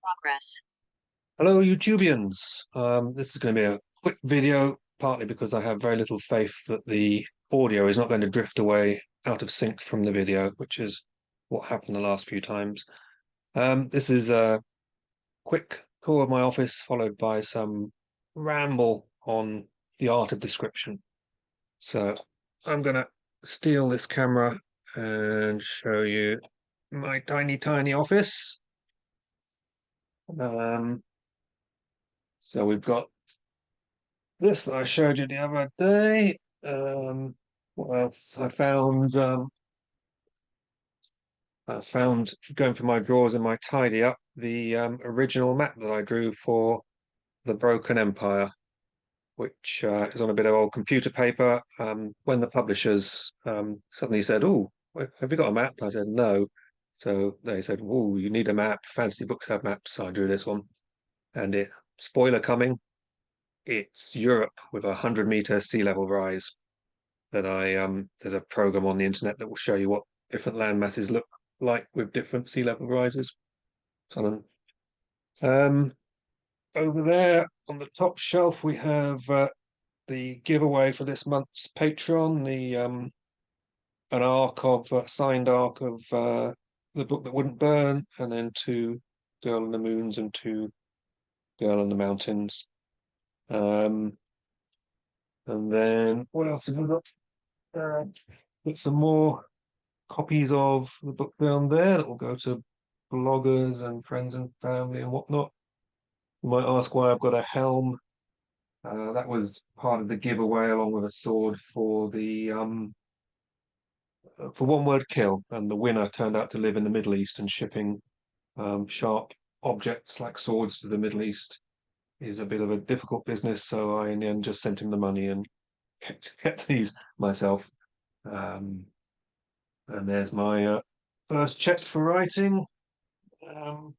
Progress. Hello, YouTubians. This is going to be a quick video, partly because I have very little faith that the audio is not going to drift away out of sync from the video, which is what happened the last few times. This is a quick tour of my office, followed by some ramble on the art of description. So I'm going to steal this camera and show you my tiny, tiny office. Um, so we've got this that I showed you the other day. What else? I found going through my drawers in my tidy up the original map that I drew for the Broken Empire, which is on a bit of old computer paper. When the publishers suddenly said, "Oh, have you got a map?" I said, "No." So they said, "Oh, you need a map. Fancy books have maps." So I drew this one, and spoiler coming. It's Europe with a 100-meter sea level rise. There's a program on the internet that will show you what different land masses look like with different sea level rises. So, um, over there on the top shelf we have the giveaway for this month's Patreon, the an arc of signed arc of the book that wouldn't burn, and then two Girl in the Moons and two Girl in the Mountains. Um, and then what else have we got? Got some more copies of the book down there that will go to bloggers and friends and family and whatnot. You might ask why I've got a helm. That was part of the giveaway, along with a sword for One Word Kill, and the winner turned out to live in the Middle East, and shipping sharp objects like swords to the Middle East is a bit of a difficult business. So I in the end just sent him the money and kept these myself. Um, and there's my first check for writing. Um,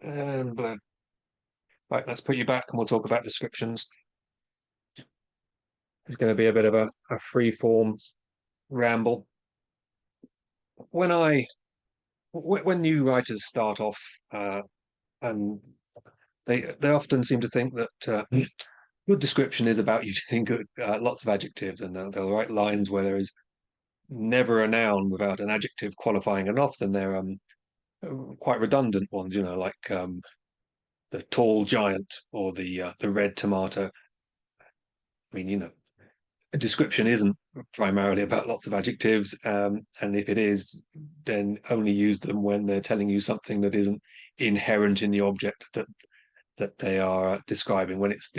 and Right, let's put you back and we'll talk about descriptions. It's going to be a bit of a free form ramble. When I when new writers start off, and they often seem to think that good description is about using lots of adjectives, and they'll write lines where there is never a noun without an adjective qualifying, and often they're quite redundant ones, like the tall giant or the red tomato. I mean, a description isn't primarily about lots of adjectives, and if it is, then only use them when they're telling you something that isn't inherent in the object that they are describing. When it's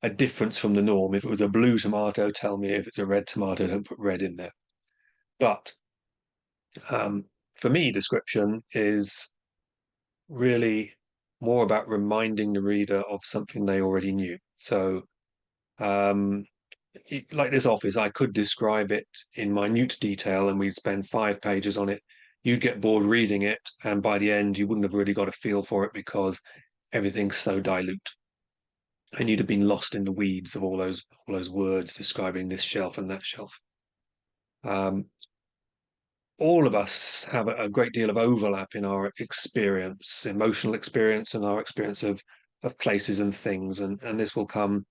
a difference from the norm. If it was a blue tomato, tell me. If it's a red tomato, don't put red in there. But for me, description is really more about reminding the reader of something they already knew. So um, like this office, I could describe it in minute detail and we'd spend 5 pages on it. You'd get bored reading it, and by the end, you wouldn't have really got a feel for it because everything's so dilute. And you'd have been lost in the weeds of all those words describing this shelf and that shelf. Um, all of us have a great deal of overlap in our experience, emotional experience, and our experience of places and things, and this will come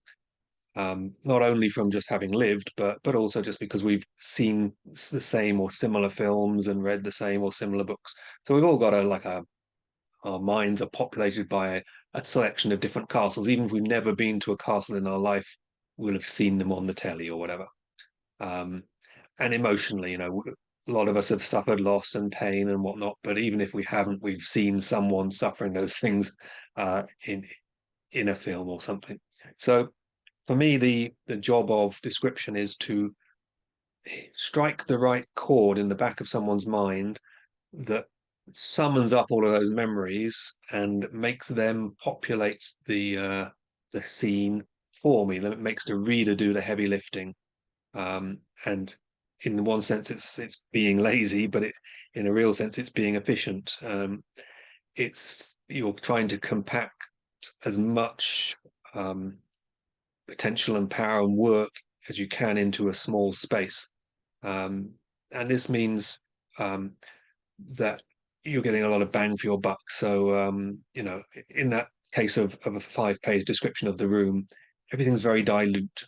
not only from just having lived, but also just because we've seen the same or similar films and read the same or similar books. So we've all got our minds are populated by a selection of different castles. Even if we've never been to a castle in our life, we'll have seen them on the telly or whatever. Um, and emotionally, a lot of us have suffered loss and pain and whatnot. But even if we haven't, we've seen someone suffering those things in a film or something. So for me, the job of description is to strike the right chord in the back of someone's mind that summons up all of those memories and makes them populate the scene for me. That makes the reader do the heavy lifting. And in one sense, it's being lazy, but in a real sense, it's being efficient. It's You're trying to compact as much potential and power and work as you can into a small space. And this means that you're getting a lot of bang for your buck. So, in that case of a 5-page description of the room, everything's very dilute.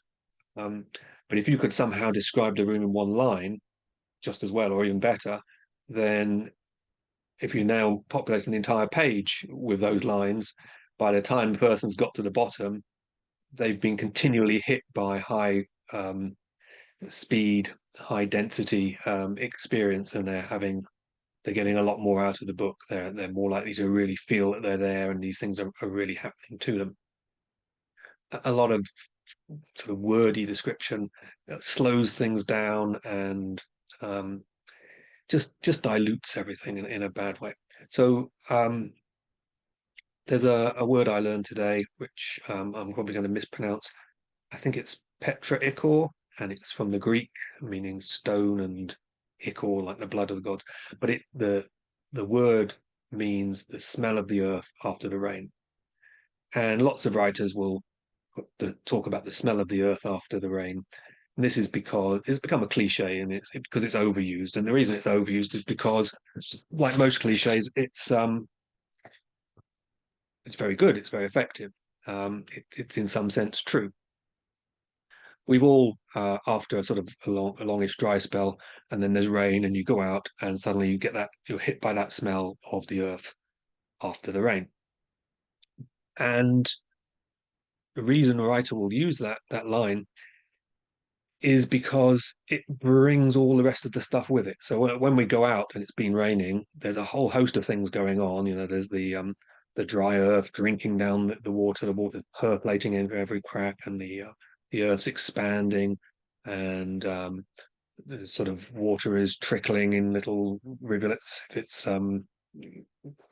Um, but if you could somehow describe the room in one line just as well, or even better, then if you're now populating the entire page with those lines, by the time the person's got to the bottom, they've been continually hit by high speed, high density experience, and they're getting a lot more out of the book. They're more likely to really feel that they're there, and these things are really happening to them. A lot of sort of wordy description slows things down and um, just dilutes everything in a bad way. So there's a word I learned today, which I'm probably going to mispronounce. I think it's Petra Ichor, and it's from the Greek, meaning stone, and Ichor, like the blood of the gods. But the word means the smell of the earth after the rain. And lots of writers will talk about the smell of the earth after the rain. And this is because it's become a cliche, and because it's overused. And the reason it's overused is because, like most cliches, it's very good, it's very effective. It's in some sense true. We've all, after a sort of a longish dry spell, and then there's rain, and you go out, and suddenly you're hit by that smell of the earth after the rain. And the reason a writer will use that line is because it brings all the rest of the stuff with it. So when we go out and it's been raining, there's a whole host of things going on. There's the dry earth drinking down the water, the water's percolating into every crack, and the earth's expanding, and the sort of water is trickling in little rivulets. If it's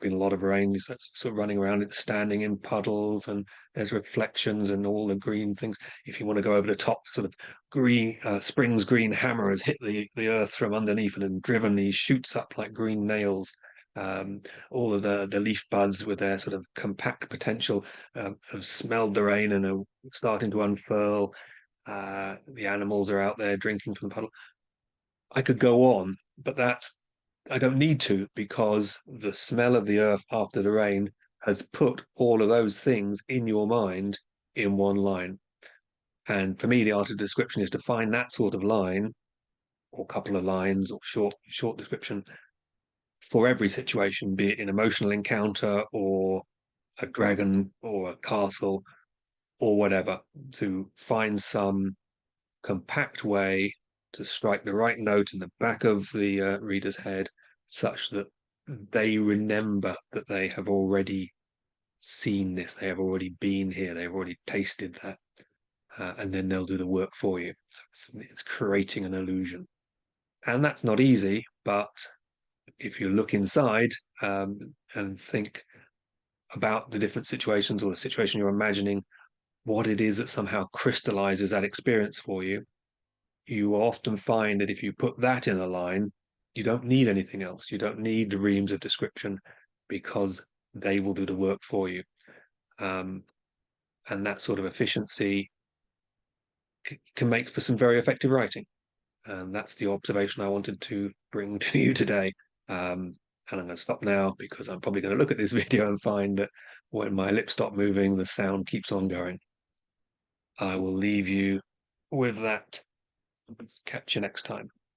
been a lot of rain, so it's sort of running around, it's standing in puddles, and there's reflections and all the green things. If you want to go over the top, sort of green spring's green hammer has hit the earth from underneath and driven these shoots up like green nails. All of the leaf buds with their sort of compact potential have smelled the rain and are starting to unfurl. The animals are out there drinking from the puddle. I could go on, but I don't need to, because the smell of the earth after the rain has put all of those things in your mind in one line. And for me, the art of description is to find that sort of line, or couple of lines, or short description for every situation, be it an emotional encounter or a dragon or a castle or whatever, to find some compact way to strike the right note in the back of the reader's head, such that they remember that they have already seen this, they have already been here, they've already tasted that, and then they'll do the work for you. So it's creating an illusion. And that's not easy, but if you look inside and think about the different situations, or the situation you're imagining, what it is that somehow crystallizes that experience for you, you often find that if you put that in a line, you don't need anything else. You don't need the reams of description, because they will do the work for you. And that sort of efficiency can make for some very effective writing. And that's the observation I wanted to bring to you today. And I'm going to stop now, because I'm probably going to look at this video and find that when my lips stop moving, the sound keeps on going. I will leave you with that. Catch you next time.